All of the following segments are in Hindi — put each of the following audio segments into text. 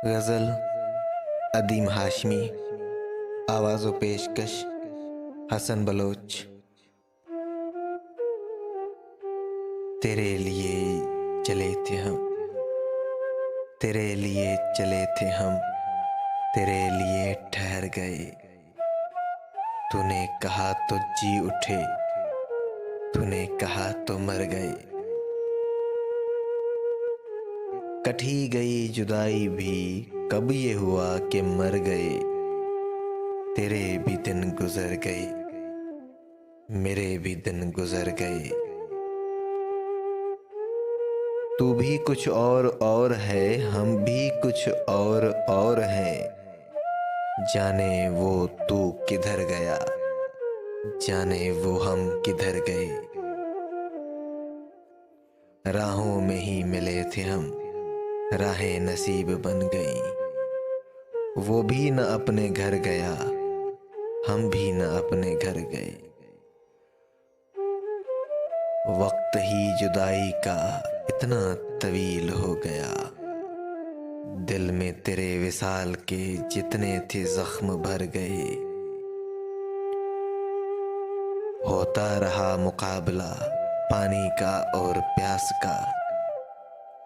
गज़ल अदीम हाशमी। आवाज़ व पेशकश हसन बलोच। तेरे लिए चले थे हम, तेरे लिए चले थे हम, तेरे लिए ठहर गए। तूने कहा तो जी उठे, तूने कहा तो मर गए। कटी गई जुदाई भी कब ये हुआ कि मर गए। तेरे भी दिन गुजर गए, मेरे भी दिन गुजर गए। तू भी कुछ और है, हम भी कुछ और हैं। जाने वो तू किधर गया, जाने वो हम किधर गए। राहों में ही मिले थे हम, राहें नसीब बन गई। वो भी न अपने घर गया, हम भी न अपने घर गए। वक्त ही जुदाई का इतना तवील हो गया। दिल में तेरे विसाल के जितने थे जख्म भर गए। होता रहा मुकाबला पानी का और प्यास का।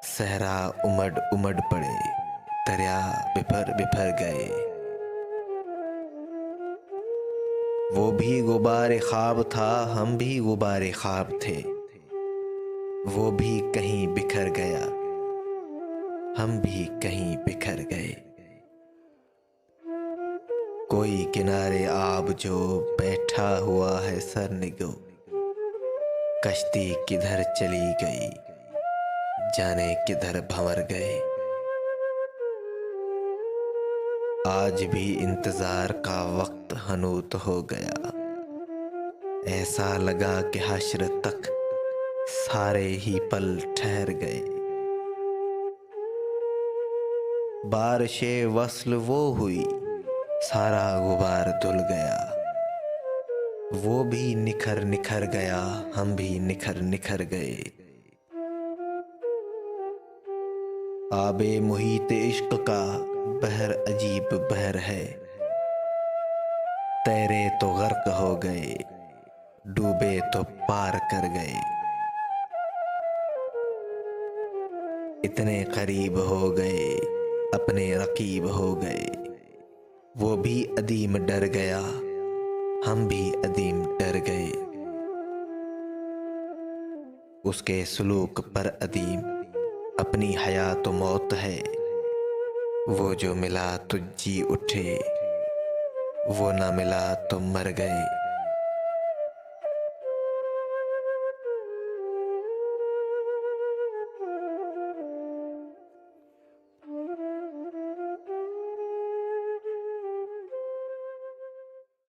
सहरा उमड़ उमड़ पड़े, दरिया बिफर बिफर गए। वो भी गुबार ख्वाब था, हम भी गुबार ख्वाब थे। वो भी कहीं बिखर गया, हम भी कहीं बिखर गए। कोई किनारे आब जो बैठा हुआ है सर निगो। कश्ती किधर चली गई, जाने किधर भंवर गए। आज भी इंतजार का वक्त हनूत हो गया। ऐसा लगा कि हश्र तक सारे ही पल ठहर गए। बारिशे वस्ल वो हुई, सारा गुबार धुल गया। वो भी निखर निखर गया, हम भी निखर निखर गए। आबे मुहीत इश्क का बहर अजीब बहर है। तैरे तो गर्क हो गए, डूबे तो पार कर गए। इतने करीब हो गए, अपने रकीब हो गए। वो भी अदीम डर गया, हम भी अदीम डर गए। उसके सलूक पर अदीम अपनी हयात मौत है। वो जो मिला तो जी उठे, वो ना मिला तो मर गए।